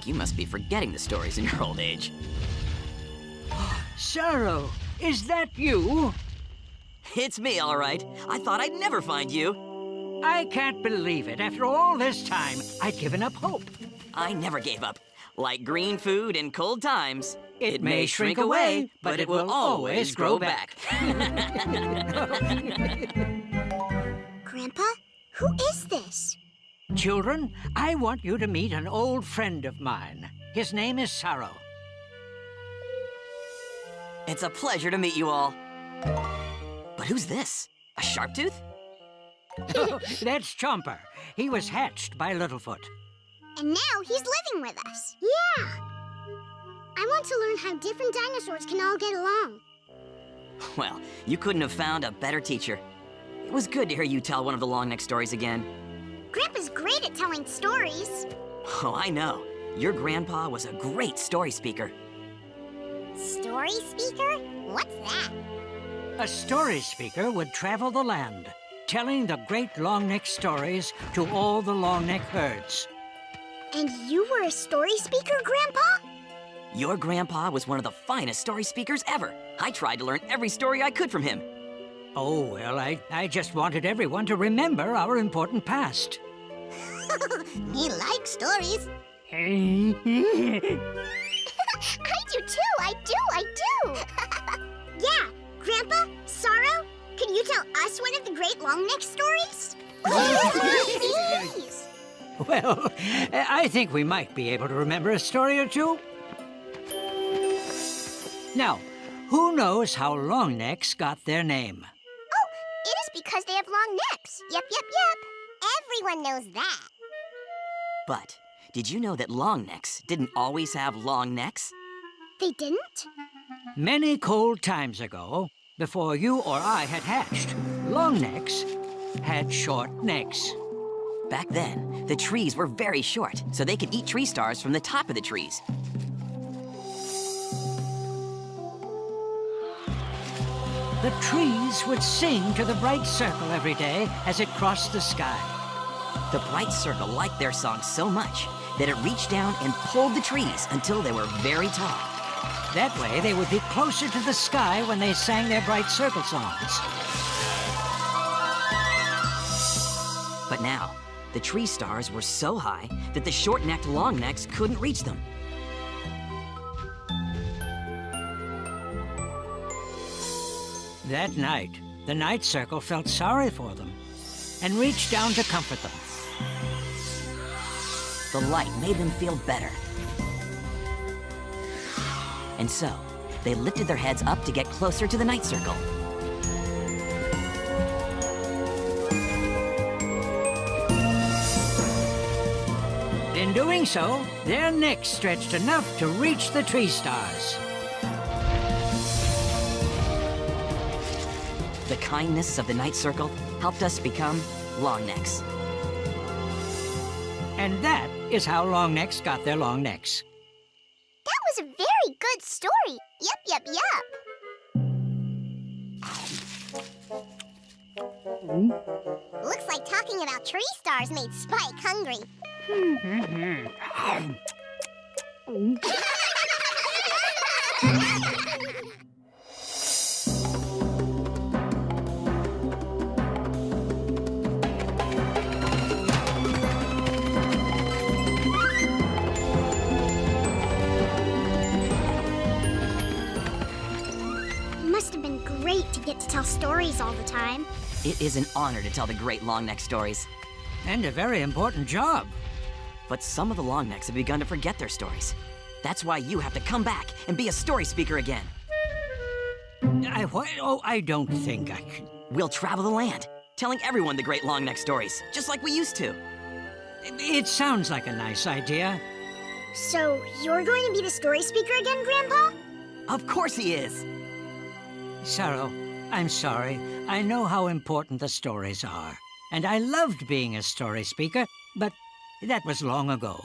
think you must be forgetting the stories in your old age. Sorrow, is that you? It's me, all right. I thought I'd never find you. I can't believe it. After all this time, I'd given up hope. I never gave up. Like green food in cold times. It may shrink away, but it will always grow back. Grandpa, who is this? Children, I want you to meet an old friend of mine. His name is Sorrow. It's a pleasure to meet you all. But who's this? A Sharptooth? That's Chomper. He was hatched by Littlefoot. And now he's living with us. Yeah! I want to learn how different dinosaurs can all get along. Well, you couldn't have found a better teacher. It was good to hear you tell one of the long-neck stories again. Grandpa's great at telling stories. Oh, I know. Your grandpa was a great story speaker. Story speaker? What's that? A story speaker would travel the land, telling the great long-neck stories to all the long-neck herds. And you were a story speaker, Grandpa? Your grandpa was one of the finest story speakers ever. I tried to learn every story I could from him. Oh, well, I just wanted everyone to remember our important past. He likes stories. Hey. I do too, I do. Yeah, Grandpa, Sorrow, can you tell us one of the great long-neck stories? Please! Well, I think we might be able to remember a story or two. Now, who knows how longnecks got their name? Oh, it is because they have long necks. Yep. Everyone knows that. But did you know that longnecks didn't always have long necks? They didn't? Many cold times ago, before you or I had hatched, longnecks had short necks. Back then, the trees were very short, so they could eat tree stars from the top of the trees. The trees would sing to the bright circle every day as it crossed the sky. The bright circle liked their song so much that it reached down and pulled the trees until they were very tall. That way, they would be closer to the sky when they sang their bright circle songs. But now, the tree stars were so high that the short-necked longnecks couldn't reach them. That night, the night circle felt sorry for them and reached down to comfort them. The light made them feel better. And so, they lifted their heads up to get closer to the night circle. In doing so, their necks stretched enough to reach the tree stars. The kindness of the night circle helped us become longnecks. And that is how longnecks got their long necks. That was a very good story. Yep. Looks like talking about tree stars made Spike hungry. Must have been great to get to tell stories all the time. It is an honor to tell the great longneck stories. And a very important job. But some of the longnecks have begun to forget their stories. That's why you have to come back and be a story speaker again. I don't think I can. We'll travel the land, telling everyone the great longneck stories, just like we used to. It sounds like a nice idea. So, you're going to be the story speaker again, Grandpa? Of course he is. Sorrow, I'm sorry. I know how important the stories are. And I loved being a story speaker, but that was long ago.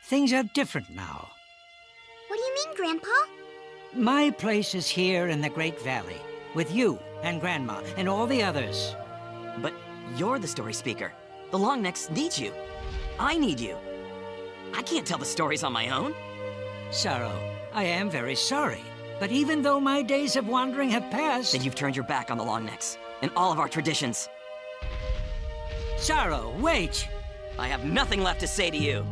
Things are different now. What do you mean, Grandpa? My place is here in the Great Valley, with you and Grandma and all the others. But you're the story speaker. The longnecks need you. I need you. I can't tell the stories on my own. Sorrow, I am very sorry. But even though my days of wandering have passed... Then you've turned your back on the Longnecks and all of our traditions. Sorrow, wait! I have nothing left to say to you.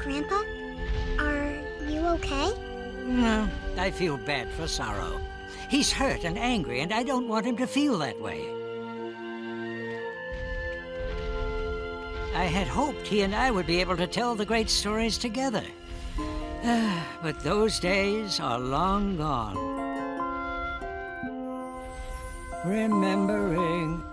Grandpa, are you okay? No, I feel bad for Sorrow. He's hurt and angry, and I don't want him to feel that way. I had hoped he and I would be able to tell the great stories together. But those days are long gone. Remembering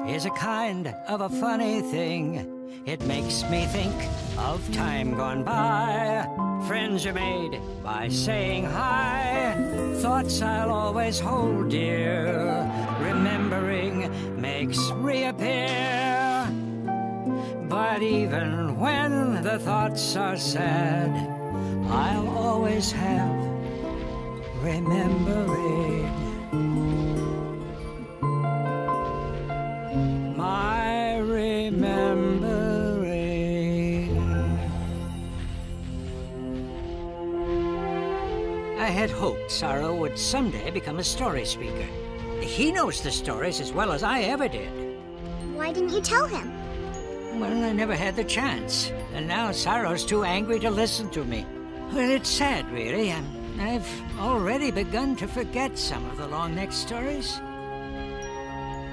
is a kind of a funny thing. It makes me think of time gone by. Friends are made by saying hi. Thoughts I'll always hold dear. Remembering makes reappear. But even when the thoughts are sad, I'll always have remembering. My remembering. I had hoped Sorrow would someday become a story speaker. He knows the stories as well as I ever did. Why didn't you tell him? Well, I never had the chance. And now Sorrow's too angry to listen to me. Well, it's sad, really, and I've already begun to forget some of the Longneck stories.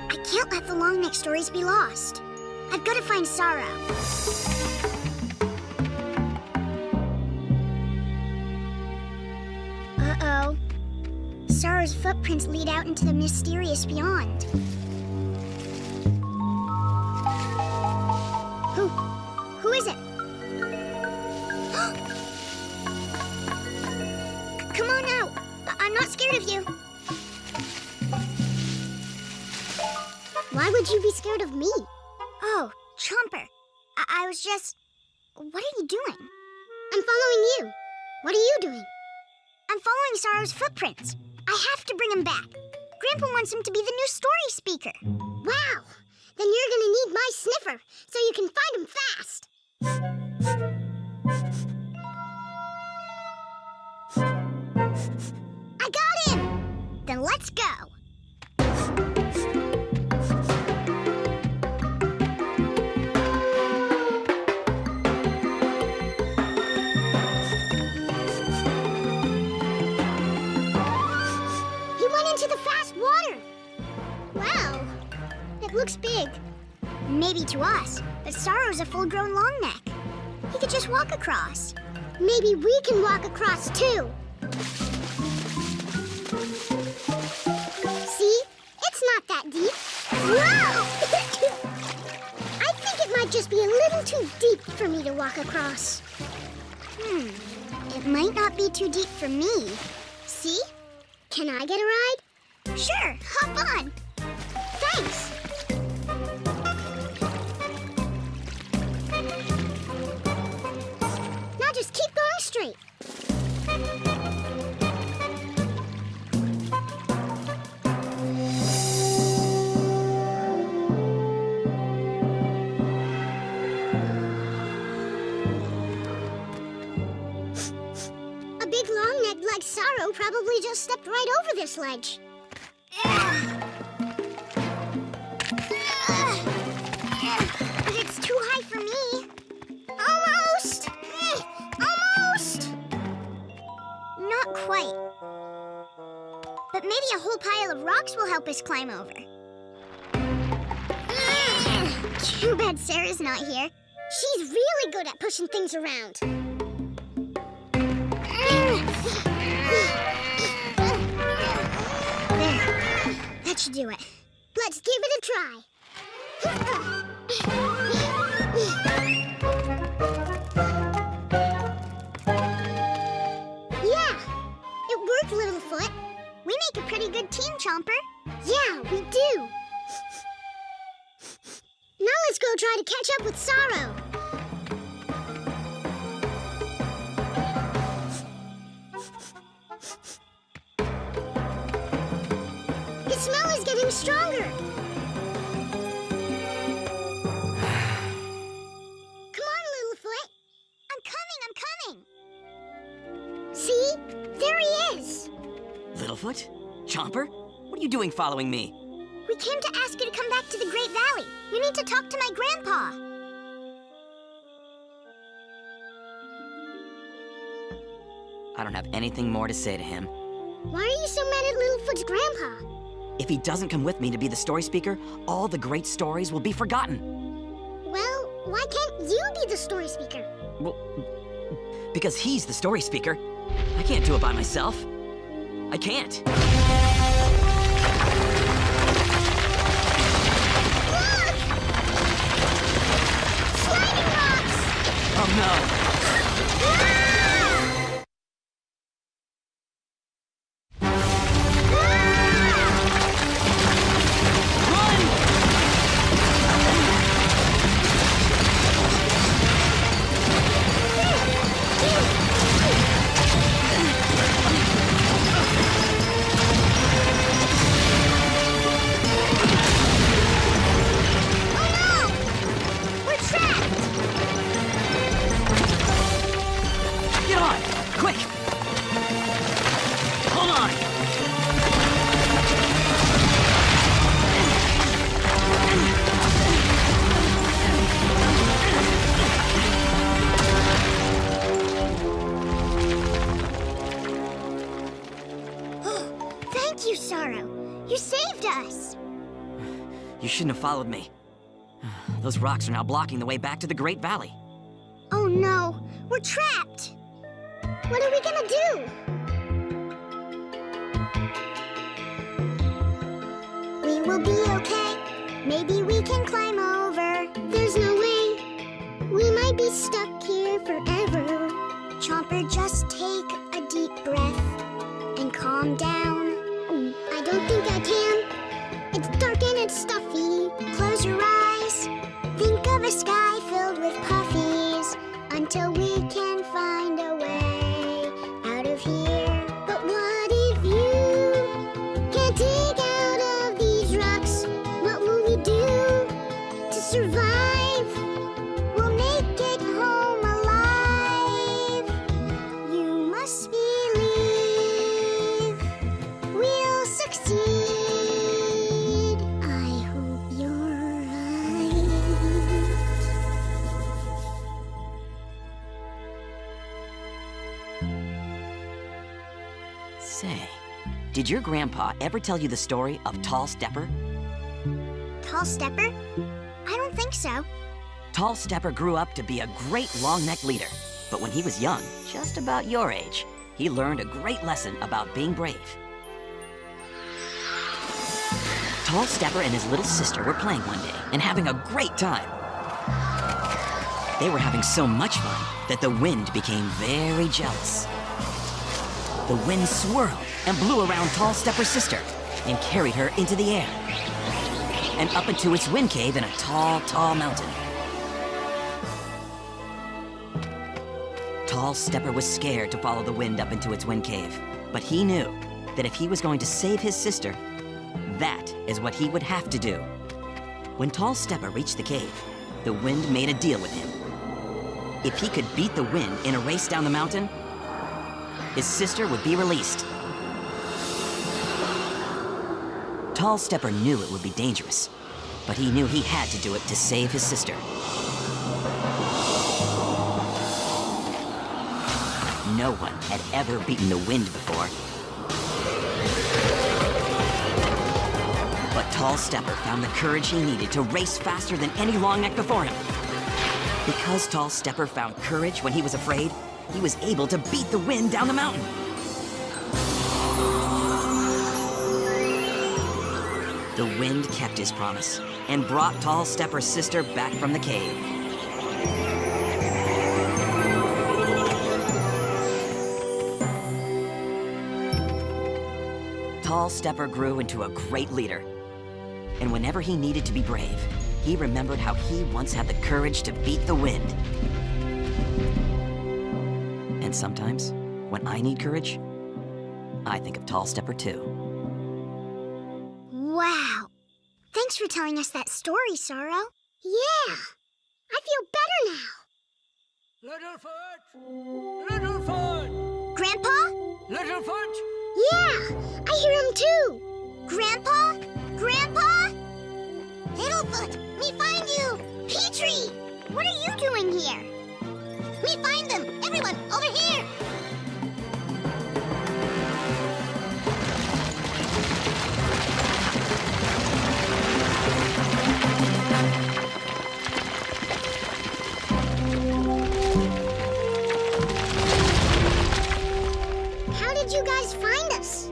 I can't let the Longneck stories be lost. I've got to find Sorrow. Uh-oh. Sorrow's footprints lead out into the mysterious beyond. Who is it? Come on out. I'm not scared of you. Why would you be scared of me? Oh, Chomper. I was just... What are you doing? I'm following you. What are you doing? I'm following Sorrow's footprints. I have to bring him back. Grandpa wants him to be the new story speaker. Wow. Then you're gonna need my sniffer so you can find him fast. I got him! Then let's go. He went into the fast water. Wow, it looks big. Maybe to us, but Sorrow's a full-grown Longneck. He could just walk across. Maybe we can walk across, too. See? It's not that deep. Whoa! I think it might just be a little too deep for me to walk across. It might not be too deep for me. See? Can I get a ride? Sure, hop on. Thanks. Now just keep going straight. A big Longneck like Sorrow probably just stepped right over this ledge. But it's too high for me. Almost! Almost! Not quite. But maybe a whole pile of rocks will help us climb over. Too bad Sarah's not here. She's really good at pushing things around. There. That should do it. Let's give it a try. make a pretty good team, Chomper. Yeah, we do. Now let's go try to catch up with Sorrow. His smell is getting stronger. Come on, Littlefoot. I'm coming. See? There he is. Littlefoot? Chomper? What are you doing following me? We came to ask you to come back to the Great Valley. You need to talk to my grandpa. I don't have anything more to say to him. Why are you so mad at Littlefoot's grandpa? If he doesn't come with me to be the story speaker, all the great stories will be forgotten. Well, why can't you be the story speaker? Well, because he's the story speaker. I can't do it by myself. I can't. Look! Sliding rocks! Oh no! Ah! Get on! Quick! Hold on! Thank you, Sorrow. You saved us. You shouldn't have followed me. Those rocks are now blocking the way back to the Great Valley. Oh no, we're trapped. What are we gonna do? We will be okay. Maybe we can climb over. There's no way. We might be stuck here forever. Chomper, just take a deep breath and calm down. I don't think I can. It's dark and it's stuffy. Close your eyes. Think of a sky filled with puffies until we can find a way out of here. But what if you can't dig out of these rocks? What will we do to survive? We'll make it home alive. You must believe we'll succeed. I hope you're right. Say, did your grandpa ever tell you the story of Tall Stepper? Tall Stepper? I don't think so. Tall Stepper grew up to be a great long-necked leader. But when he was young, just about your age, he learned a great lesson about being brave. Tall Stepper and his little sister were playing one day and having a great time. They were having so much fun that the wind became very jealous. The wind swirled and blew around Tall Stepper's sister and carried her into the air and up into its wind cave in a tall, tall mountain. Tall Stepper was scared to follow the wind up into its wind cave, but he knew that if he was going to save his sister, that is what he would have to do. When Tall Stepper reached the cave, the wind made a deal with him. If he could beat the wind in a race down the mountain, his sister would be released. Tall Stepper knew it would be dangerous, but he knew he had to do it to save his sister. No one had ever beaten the wind before. But Tall Stepper found the courage he needed to race faster than any Longneck before him. Because Tall Stepper found courage when he was afraid, he was able to beat the wind down the mountain. The wind kept his promise and brought Tall Stepper's sister back from the cave. Tall Stepper grew into a great leader. And whenever he needed to be brave, he remembered how he once had the courage to beat the wind. And sometimes, when I need courage, I think of Tall Stepper too. Wow. Thanks for telling us that story, Sorrow. Yeah. I feel better now. Littlefoot! Littlefoot! Grandpa? Littlefoot! Yeah, I hear him too. Grandpa? Grandpa? Littlefoot, me find you. Petrie, what are you doing here? Me find them. Everyone, over here. How did you guys find us?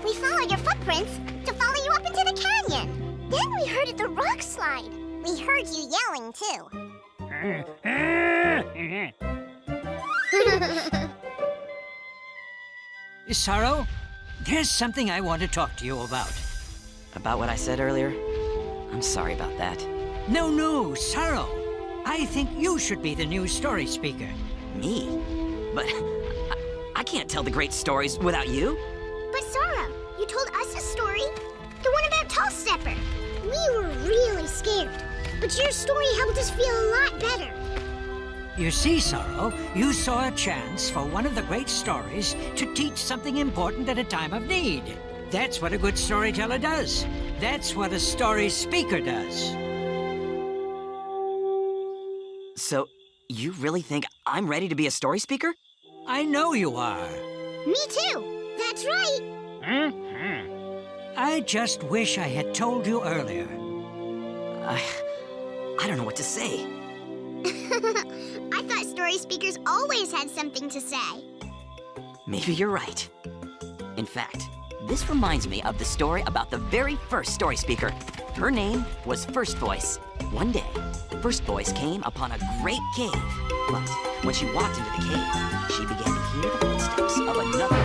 We followed your footprints to follow you up into the canyon. Then we heard the rock slide. We heard you yelling, too. Sorrow, there's something I want to talk to you about. About what I said earlier? I'm sorry about that. No, Sorrow. I think you should be the new story speaker. Me? But I can't tell the great stories without you. But Sorrow, you told us a story. The one about Tall Stepper. We were really scared. But your story helped us feel a lot better. You see, Sorrow, you saw a chance for one of the great stories to teach something important at a time of need. That's what a good storyteller does. That's what a story speaker does. So, you really think I'm ready to be a story speaker? I know you are. Me too. That's right. I just wish I had told you earlier. I don't know what to say. I thought story speakers always had something to say. Maybe you're right. In fact, this reminds me of the story about the very first story speaker. Her name was First Voice. One day, First Voice came upon a great cave. But when she walked into the cave, she began to hear the footsteps of another